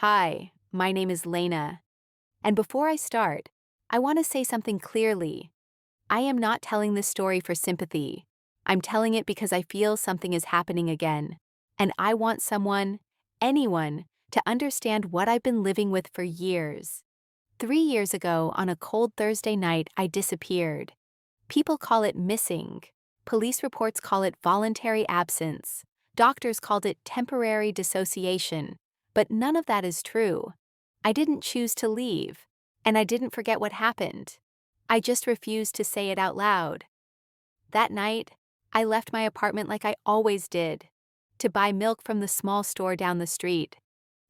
Hi, my name is Lena, and before I start, I want to say something clearly. I am not telling this story for sympathy. I'm telling it because I feel something is happening again, and I want someone, anyone, to understand what I've been living with for years. 3 years ago, on a cold Thursday night, I disappeared. People call it missing. Police reports call it voluntary absence. Doctors called it temporary dissociation. But none of that is true. I didn't choose to leave, and I didn't forget what happened. I just refused to say it out loud. That night, I left my apartment like I always did, to buy milk from the small store down the street.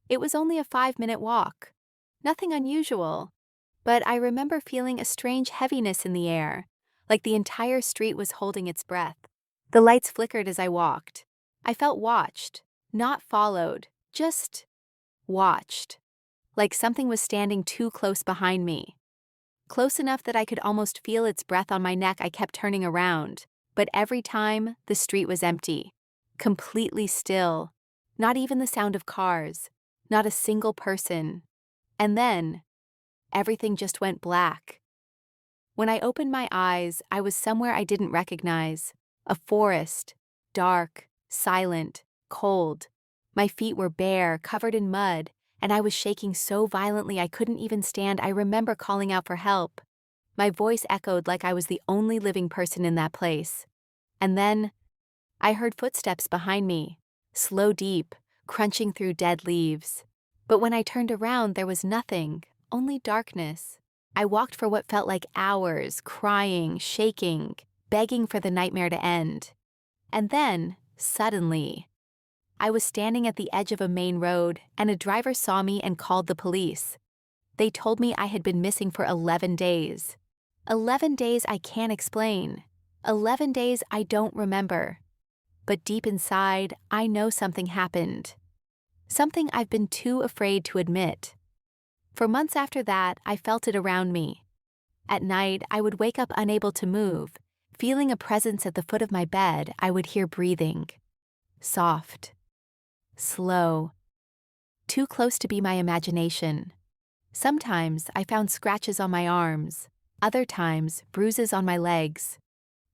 It was only a 5-minute walk. Nothing unusual, but I remember feeling a strange heaviness in the air, like the entire street was holding its breath. The lights flickered as I walked. I felt watched, not followed, just watched. Like something was standing too close behind me. Close enough that I could almost feel its breath on my neck. I kept turning around, but every time, the street was empty. Completely still. Not even the sound of cars. Not a single person. And then, everything just went black. When I opened my eyes, I was somewhere I didn't recognize. A forest. Dark, silent, cold. My feet were bare, covered in mud, and I was shaking so violently I couldn't even stand. I remember calling out for help. My voice echoed like I was the only living person in that place. And then, I heard footsteps behind me, slow, deep, crunching through dead leaves. But when I turned around, there was nothing, only darkness. I walked for what felt like hours, crying, shaking, begging for the nightmare to end. And then, suddenly, I was standing at the edge of a main road, and a driver saw me and called the police. They told me I had been missing for 11 days. 11 days I can't explain. 11 days I don't remember. But deep inside, I know something happened. Something I've been too afraid to admit. For months after that, I felt it around me. At night, I would wake up unable to move, feeling a presence at the foot of my bed. I would hear breathing. Soft. Slow. Too close to be my imagination. Sometimes I found scratches on my arms, other times bruises on my legs.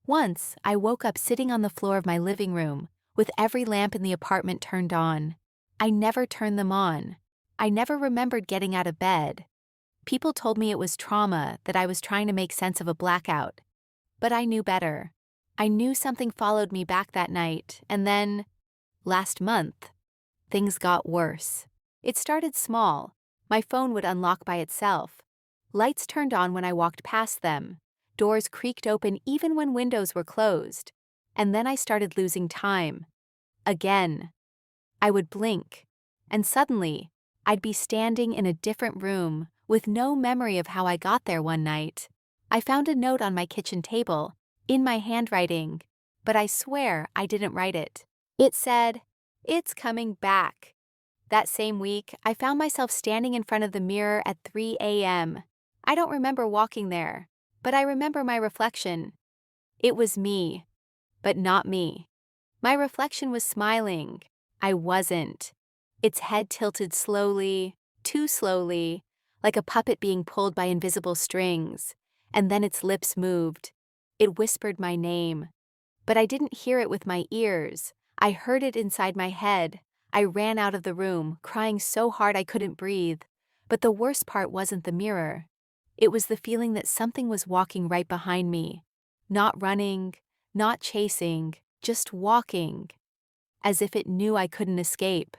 Once I woke up sitting on the floor of my living room, with every lamp in the apartment turned on. I never turned them on. I never remembered getting out of bed. People told me it was trauma, that I was trying to make sense of a blackout. But I knew better. I knew something followed me back that night, and then, last month, things got worse. It started small. My phone would unlock by itself. Lights turned on when I walked past them. Doors creaked open even when windows were closed. And then I started losing time. Again. I would blink, and suddenly, I'd be standing in a different room with no memory of how I got there one night. I found a note on my kitchen table, in my handwriting, but I swear I didn't write it. It said, "It's coming back." That same week, I found myself standing in front of the mirror at 3 a.m. I don't remember walking there, but I remember my reflection. It was me, but not me. My reflection was smiling. I wasn't. Its head tilted slowly, too slowly, like a puppet being pulled by invisible strings, and then its lips moved. It whispered my name. But I didn't hear it with my ears. I heard it inside my head. I ran out of the room, crying so hard I couldn't breathe. But the worst part wasn't the mirror. It was the feeling that something was walking right behind me. Not running, not chasing, just walking. As if it knew I couldn't escape.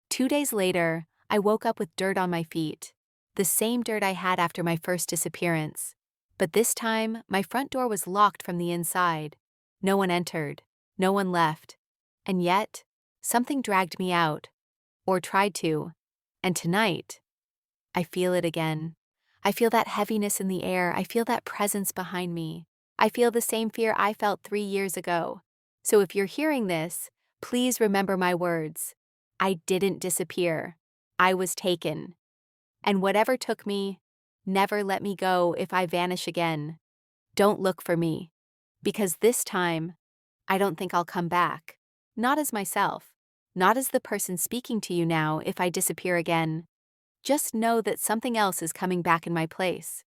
2 days later, I woke up with dirt on my feet. The same dirt I had after my first disappearance. But this time, my front door was locked from the inside. No one entered. No one left. And yet, something dragged me out. Or tried to. And tonight, I feel it again. I feel that heaviness in the air. I feel that presence behind me. I feel the same fear I felt 3 years ago. So if you're hearing this, please remember my words. I didn't disappear. I was taken. And whatever took me, never let me go if I vanish again. Don't look for me. Because this time, I don't think I'll come back. Not as myself. not as the person speaking to you now if I disappear again. Just know that something else is coming back in my place.